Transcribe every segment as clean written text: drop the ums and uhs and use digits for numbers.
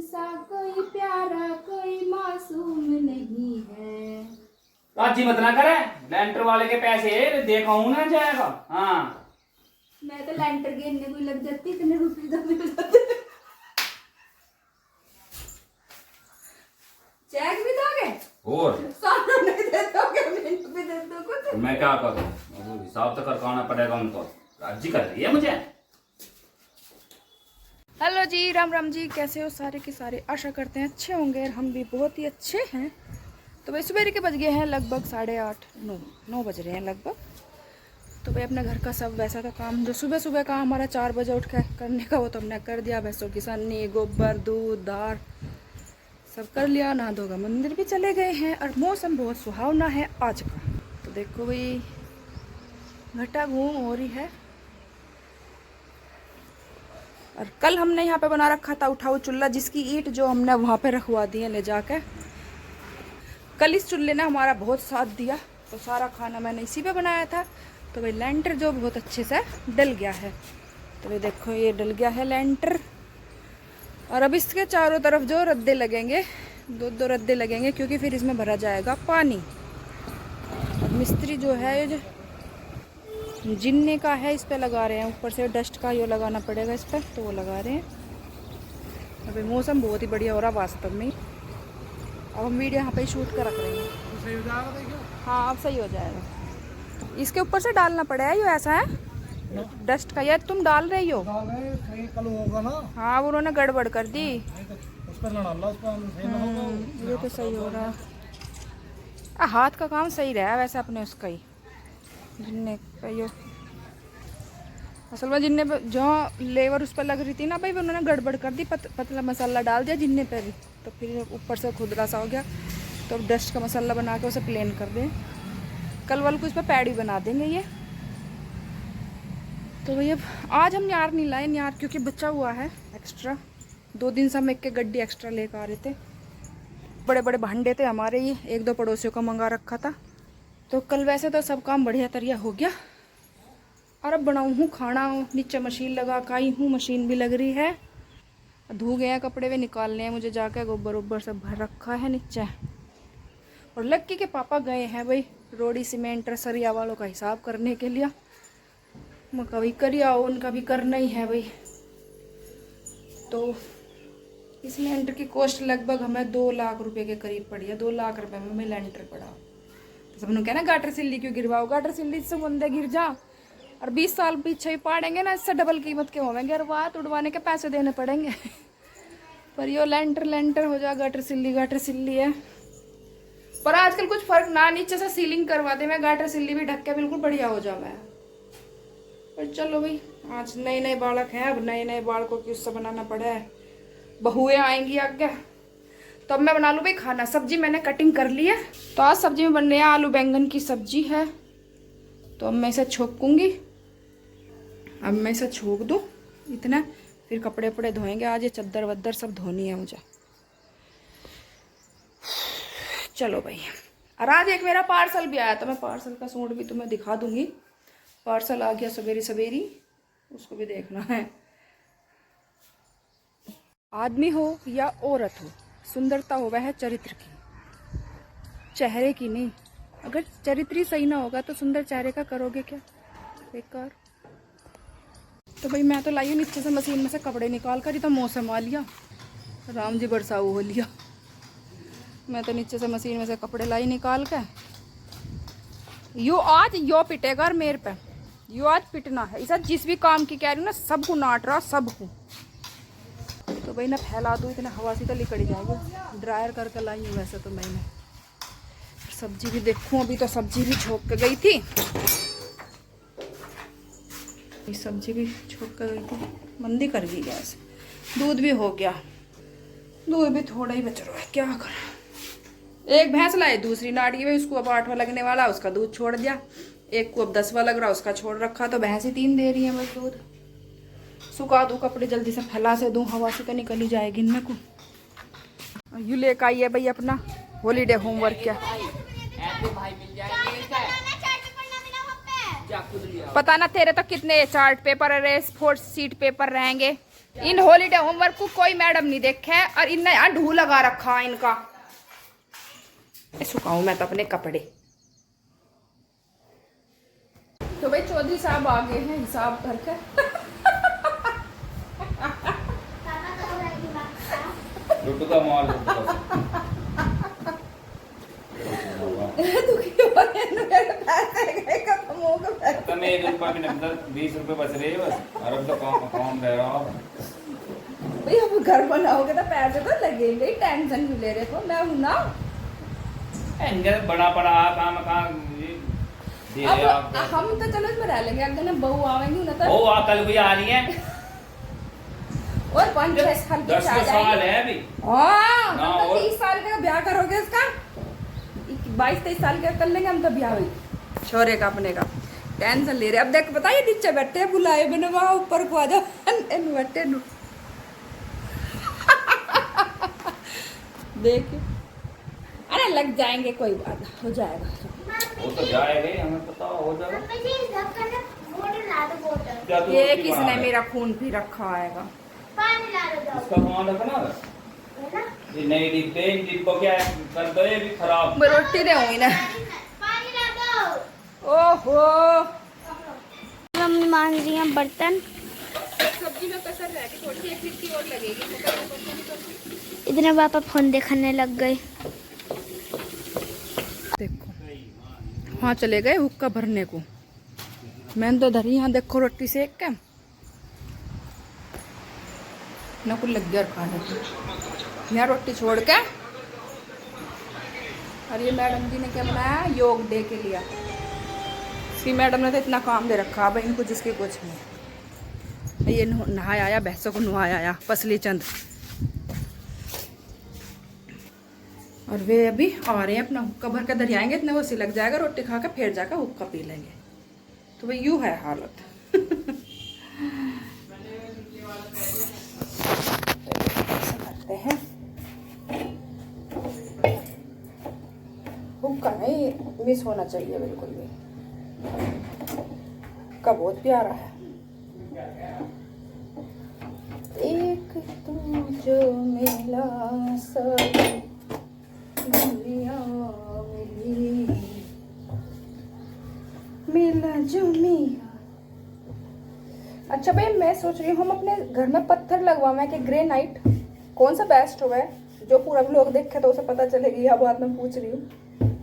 सा कोई प्यारा कोई मासूम नहीं है। राजी मत ना करे, लेंटर वाले के पैसे देखा हूं ना जाएगा। हाँ मैं तो लेंटर गिरने को लग जाती, इतने रुपए तो मिल जाते। चेक भी दोगे और सारा नहीं दे दोगे, मिनट भी दे दो कुछ। मैं क्या करूं, हिसाब तो करवाना पड़ेगा उनको। राजी कर रही है मुझे। हेलो जी, राम राम जी, कैसे हो सारे के सारे। आशा करते हैं अच्छे होंगे और हम भी बहुत ही अच्छे हैं। तो भाई सुबह के बज गए हैं लगभग 8:30 9 बज रहे हैं लगभग। तो भाई अपने घर का सब वैसा था काम जो सुबह सुबह का हमारा 4 बजे उठ के करने का, वो तो हमने कर दिया। भैंसों की सन्नी, गोबर, दूध, दार सब कर लिया। नहा धोगा मंदिर भी चले गए हैं और मौसम बहुत सुहावना है आज का। तो देखो भाई घटा घूम हो रही है। और कल हमने यहाँ पे बना रखा था उठाऊ चूल्हा, जिसकी ईंट जो हमने वहाँ पे रखवा दी है ले जाके। कल इस चूल्हे ने हमारा बहुत साथ दिया, तो सारा खाना मैंने इसी पे बनाया था। तो भाई लेंटर जो बहुत अच्छे से डल गया है। तो भाई देखो ये डल गया है लेंटर। और अब इसके चारों तरफ जो रद्दे लगेंगे, दो रद्दे लगेंगे, क्योंकि फिर इसमें भरा जाएगा पानी। और मिस्त्री जो है जो जिन्ने का है इस पे लगा रहे हैं, ऊपर से डस्ट का ये लगाना पड़ेगा इस पर, तो वो लगा रहे हैं। अभी मौसम बहुत ही बढ़िया हो रहा वास्तव में। अब हम वीडियो यहाँ पे शूट कर रख रहे हैं। सही हो जाएगा। हाँ अब सही हो जाएगा। इसके ऊपर से डालना पड़ेगा, ये ऐसा है डस्ट का। यार तुम डाल रही हो? कल होगा ना। हाँ उन्होंने गड़बड़ कर दी। उस पर ना डालना, उस पर सही ना होगा। ये तो सही हो रहा। हाथ का काम सही रहा है वैसे अपने उसका ही। जिन्ने पे यो असल में जिन्ने पे जो लेवर उस पर लग रही थी ना भाई, उन्होंने गड़बड़ कर दी। पतला मसाला डाल दिया जिन्ने पे भी, तो फिर ऊपर से खुदरा सा हो गया। तो अब डस्ट का मसाला बना के उसे प्लेन कर दें। कल वाल को इस पर पैडी बना देंगे ये। तो भैया आज हम न्यार नहीं लाए, न्यार क्योंकि बचा हुआ है एक्स्ट्रा। 2 दिन से हम एक के गड्डी एक्स्ट्रा लेकर आ रहे थे। बड़े बड़े भांडे थे हमारे, ये 1-2 पड़ोसियों का मंगा रखा था। तो कल वैसे तो सब काम बढ़िया तरिया हो गया। और अब बनाऊँ हूँ खाना। नीचे मशीन लगा काई हूँ, मशीन भी लग रही है। धो गए हैं कपड़े, वे निकालने हैं मुझे जाके। गोबर वोबर सब भर रखा है नीचे। और लक्की के पापा गए हैं भाई रोड़ी सीमेंट सरिया वालों का हिसाब करने के लिए। मैं कभी करी आओ, उनका भी करना ही है भाई। तो इस लेंटर की कॉस्ट लगभग हमें 2 लाख रुपए के करीब पड़ी है। 2 लाख रुपए में हमें लेंटर पड़ा। तो सब लोग कहना गाटर सिल्ली क्यों गिरवाओ, गाटर सिल्ली से बंदे गिर जा। और 20 साल पीछे ही पाड़ेंगे ना, इससे डबल कीमत के होंगे। और वाह उड़वाने के पैसे देने पड़ेंगे। पर यो लेंटर हो जा, गाटर सिल्ली है। पर आजकल कुछ फर्क ना, नीचे से सीलिंग करवा दे, मैं गाटर सिल्ली भी ढक के बिल्कुल बढ़िया हो जाऊँ मैं। पर चलो भाई आज नए बालक हैं, अब नए बालकों की उससे बनाना पड़ा है। बहुएं आएंगी आगे। तो अब मैं बना लूँ भाई खाना। सब्जी मैंने कटिंग कर ली है। तो आज सब्जी में बन रही है आलू बैंगन की सब्जी है। तो अब मैं इसे छोंकूंगी। अब मैं इसे छोंक दूँ इतना, फिर कपड़े वपड़े धोएंगे। आज ये चद्दर वद्दर सब धोनी है मुझे। चलो भाई। और आज एक मेरा पार्सल भी आया था, मैं पार्सल का सूट भी तुम्हें दिखा दूंगी। पार्सल आ गया सवेरी, उसको भी देखना है। आदमी हो या औरत हो, सुंदरता हो वह है चरित्र की, चेहरे की नहीं। अगर चरित्र ही सही ना होगा तो सुंदर चेहरे का करोगे क्या, बेकार। तो भाई मैं तो लाई हूँ नीचे से मशीन में से कपड़े निकाल कर। ही तो मौसम आ लिया, राम जी बरसाऊ हो लिया। मैं तो नीचे से मशीन में से कपड़े लाई निकाल के। यो आज यो पिटेगा और मेरे पे यो आज पिटना है। इस जिस भी काम की कह रही हूँ ना, सबको नाट रहा सबको। तो भाई ना फैला दूँ, इतना हवा सी तो लिकड़ी जाएगी। ड्रायर करके लाई हूँ वैसे तो मैंने। सब्जी भी देखूँ, अभी तो सब्जी भी छोंक के गई थी। सब्जी भी छोंक के गई थी, मंदी कर गई गैस। दूध भी हो गया, दूध भी थोड़ा ही बच रहा है, क्या करें। एक भैंस लाए, दूसरी नाटी हुई, उसको अब 8वां लगने वाला, उसका दूध छोड़ दिया। एक को अब 10वां लग रहा, उसका छोड़ रखा। तो भैंस ही 3 दे रही है बस दूध। सुखा दूँ कपड़े, जल्दी से फैला से दूँ, हवा से तो निकल ही जाएगी इनमें को। यू लेकर आई है भाई अपना हॉलीडे होमवर्क। क्या पता ना तेरे तो कितने चार्ट पेपर, रेस 4 शीट पेपर रहेंगे। इन हॉलीडे होमवर्क को कोई मैडम नहीं देखे है और इनने यहाँ ढू लगा रखा है इनका। सुखाऊं मैं तो अपने कपड़े। तो भाई चौधरी साहब आ गए हैं हिसाब भर कर। लुट्टू का माल तुम 1 रुपया भी नहीं, 20 रुपए बच रहे हैं बस। अरब तो कौन रह रहा हो भाई अब घर बनाओगे तो पैसे तो लगेंगे ही, टेंशन भी ले रहे हो। मैं हूं ना इनका बड़ा पड़ा काम अब हम तो चलो इसमें रह लेंगे। अगर ना बहू आवेंगी ना तो वो कल भी आ रही है और 5-6 साल की 10 साल है अभी। हाँ ना, हम तो और 30 साल का ब्याह करोगे इसका। 22-23 साल का कर लेंगे हम तो ब्याह हुई छोरे का अपने का। टेंशन ले रहे अब देख बताइए नीचे बैठे बुलाए बिना वहां ऊपर को आ जाओ बैठे नु देखिए। अरे लग जाएंगे कोई बात हो जाएगा। वो तो जाएगा हमें पता हो जाएगा। क्या तू ये रोटी किसने बना रहा है? मेरा खून पी रखा आएगा। इसका सामान रखना है। ये नई डिब्बे इन डिब्बों क्या कर दो, ये भी खराब। मैं रोटी दे हुई ना। ओहो मम्मी मान रही हैं बर्तन। सब्जी में कसर रह गई थोड़ी सी, एक सीटी और लगेगी। इतने पापा फोन देखने लग गए। देखो वहाँ चले गए हुक्का भरने को। मैंने तो धरी यहाँ देखो रोटी सेक के ना कुछ लग गया और खाने को। यहाँ रोटी छोड़ के और ये मैडम जी ने क्या बनाया, योग डे के लिया। इसकी मैडम ने तो इतना काम दे रखा है भाई इनको जिसके कुछ नहीं। ये नहाया आया, भैंसों को नहाया आया पसली चंद। और वे अभी आ रहे हैं अपना हुक्का भर के दर आएंगे। इतने वो सी लग जाएगा रोटी खा के फिर जाकर हुक्का पी लेंगे। तो भाई यूँ है हालत। करते हैं हुक्का नहीं मिस होना चाहिए बिल्कुल भी। हुक्का बहुत प्यारा है। एक तू जो मिला सब मिला जो मिला। अच्छा भाई मैं सोच रही हूँ हम अपने घर में पत्थर लगवाएं कि ग्रेनाइट कौन सा बेस्ट होगा। जो पूरा लोग देखे तो उसे पता चलेगी। यह बात मैं पूछ रही हूँ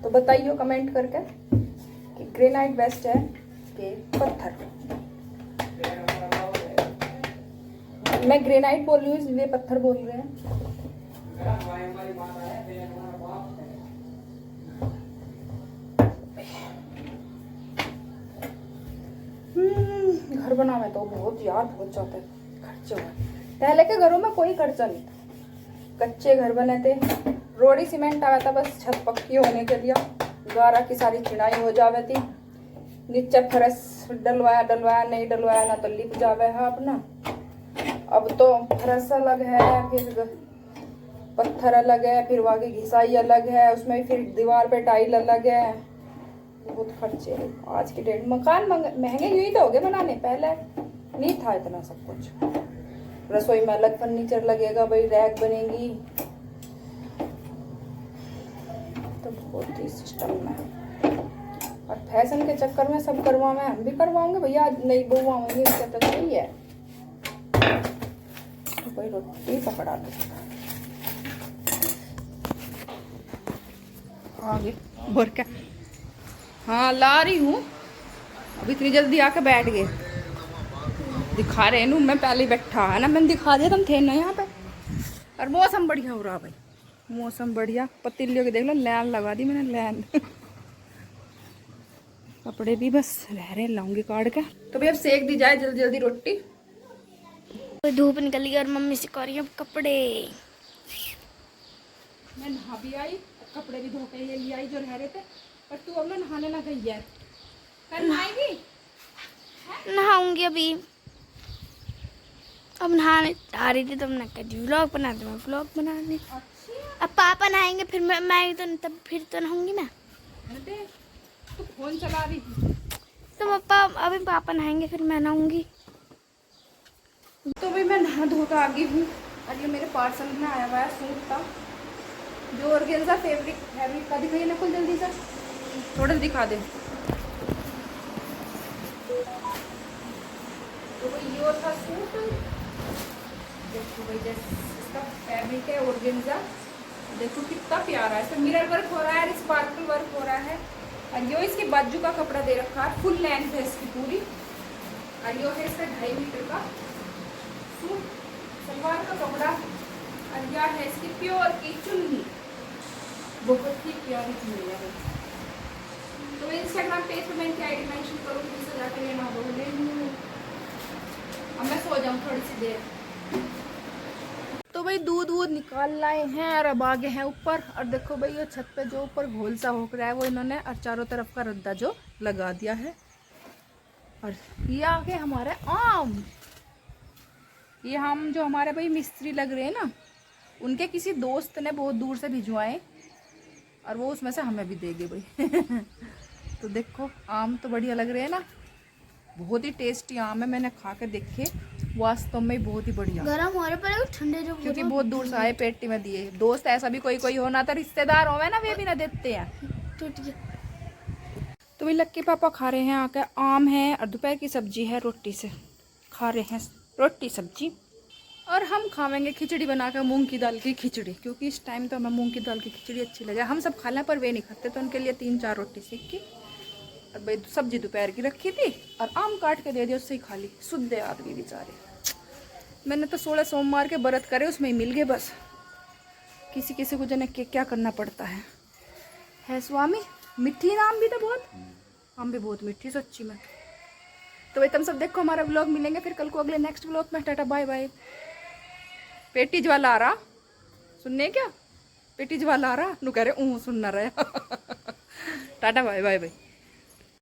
तो बताइए कमेंट करके कि ग्रेनाइट बेस्ट है कि पत्थर। मैं ग्रेनाइट बोल रही हूँ इसलिए पत्थर बोल रहे हैं। घर बनावे तो बहुत यार बहुत ज्यादा खर्चे हुए। पहले के घरों में कोई खर्चा नहीं था। कच्चे घर बने थे, रोड़ी सीमेंट आया था बस छत पक्की होने के लिए। गारा की सारी चिड़ाई हो जावे थी। नीचे फरस डलवाया नहीं डलवाया ना तो लिप जावे है अपना। अब तो फरस अलग है, फिर पत्थर अलग है, फिर वहाँ की घिसाई अलग है, उसमें फिर दीवार पे टाइल अलग है। बहुत खर्चे हैं आज की डेट। मकान महंगे यूं ही तो हो गए बनाने, पहले नहीं था इतना सब कुछ। रसोई में अलग फर्नीचर लगेगा भाई, रैक बनेगी तो बहुत ही सिस्टम में। और फैशन के चक्कर में सब करवाएं, हम भी करवाओगे भैया। आज नई बहू आएंगे इसका तो सही है। तो भाई रोटी पकड़ा दो आगे भर के। हाँ ला रही हूँ। अब इतनी जल्दी आके बैठ गए। दिखा रहे हैं मैं पहले ही बैठा है ना, मैंने दिखा दिया तुम थे ना यहाँ पे। और मौसम बढ़िया हो रहा भाई, मौसम बढ़िया। पतीलियों की देख लो लैन लगा दी मैंने, लैन। कपड़े भी बस रह रहे लाऊंगी काट के। तो भाई अब सेक दी जाए जल्दी जल्दी रोटी। धूप निकल गई और मम्मी से कर रही है कपड़े। मैं नहा भी आई, कपड़े भी धो के ये ले आई जो रह रहे थे। पर तू अब ना नहाने ना गई है, कल नहाएगी? नहाऊंगी अभी। अब नहाने आ रही थी तब ना करी व्लॉग बनाते, मैं व्लॉग बनाने। अब पापा नहाएंगे फिर मैं तो तब फिर तो नहाऊंगी मैं। अरे तू फोन चला रही थी। तो पापा अभी पापा नहाएंगे फिर मैं नहाऊंगी। तो भाई मैं नहा धो कर आ गई हूँ और ये मेरे पार्सल में आया हुआ है सूट का, जो ऑर्गेन्जा फैब्रिक का दिखाइए ना, कुल जल्दी से थोड़ा दिखा दे। तो भाई ये था सूट, देखो भाई जैसे इसका फैब्रिक है ऑर्गेन्जा, देखो कितना प्यारा है। इसमें मिरर वर्क हो रहा है, स्पार्कल वर्क हो रहा है। और ये इसके बाजू का कपड़ा दे रखा है, फुल लेंथ है इसकी पूरी। और ये है इसका 2.5 मीटर का सूट, सलवार का कपड़ा। और यह है इसकी प्योर की चुन्नी, बहुत ही प्यारी चुन्नी है। तो मैं इंस्टाग्राम पेज पर मैं इनकी आईडी मेंशन करूँगी, जिससे जाकर लेना हो ले लूँ। अब मैं सो जाऊँ थोड़ी सी देर। तो भाई दूध वूध निकाल लाए हैं और अब आगे हैं ऊपर। और देखो भाई ये छत पे जो ऊपर घोल सा हो रहा है वो इन्होंने और चारों तरफ का रद्दा जो लगा दिया है। और ये आगे हमारे आम, ये हम जो हमारे भाई मिस्त्री लग रहे हैं ना, उनके किसी दोस्त ने बहुत दूर से भिजवाए और वो उसमें से हमें भी देंगे भाई। तो देखो आम तो बढ़िया लग रहे हैं ना, बहुत ही टेस्टी आम है। मैंने खा के देखे, वास्तव में बहुत ही बढ़िया। गरम हो रहे पर ठंडे जो क्योंकि बहुत दूर से आए, पेटी में दिए। दोस्त ऐसा भी कोई कोई होना था, रिश्तेदार हो ना, वे भी ना देते हैं। टूट गया। तो भाई लक्की पापा खा रहे हैं आके आम है और दोपहर की सब्जी है, रोटी से खा रहे हैं रोटी सब्जी। और हम खावेंगे खिचड़ी बनाकर, मूंग की दाल की खिचड़ी, क्योंकि इस टाइम तो हमें मूंग की दाल की खिचड़ी अच्छी लगे। हम सब खा लें पर वे नहीं खाते, तो उनके लिए 3-4 रोटी सेक की। और भाई सब्जी दोपहर की रखी थी और आम काट के दे दिया, उससे ही खा ली। शुद्ध आदमी बेचारे। मैंने तो 16 सोमवार के व्रत करे, उसमें ही मिल गए बस। किसी किसी को जने क्या करना पड़ता है स्वामी। मिठी आम भी तो बहुत, आम भी बहुत मीठी सच्ची में। तो भाई तुम सब देखो हमारा व्लॉग, मिलेंगे फिर कल को अगले नेक्स्ट व्लॉग में। Tata bye bye. पेटी ज्वाला आ रहा सुनने, क्या पेटी ज्वाला आ रहा नु कह रहे सुनना रहा। Tata bye bye bye.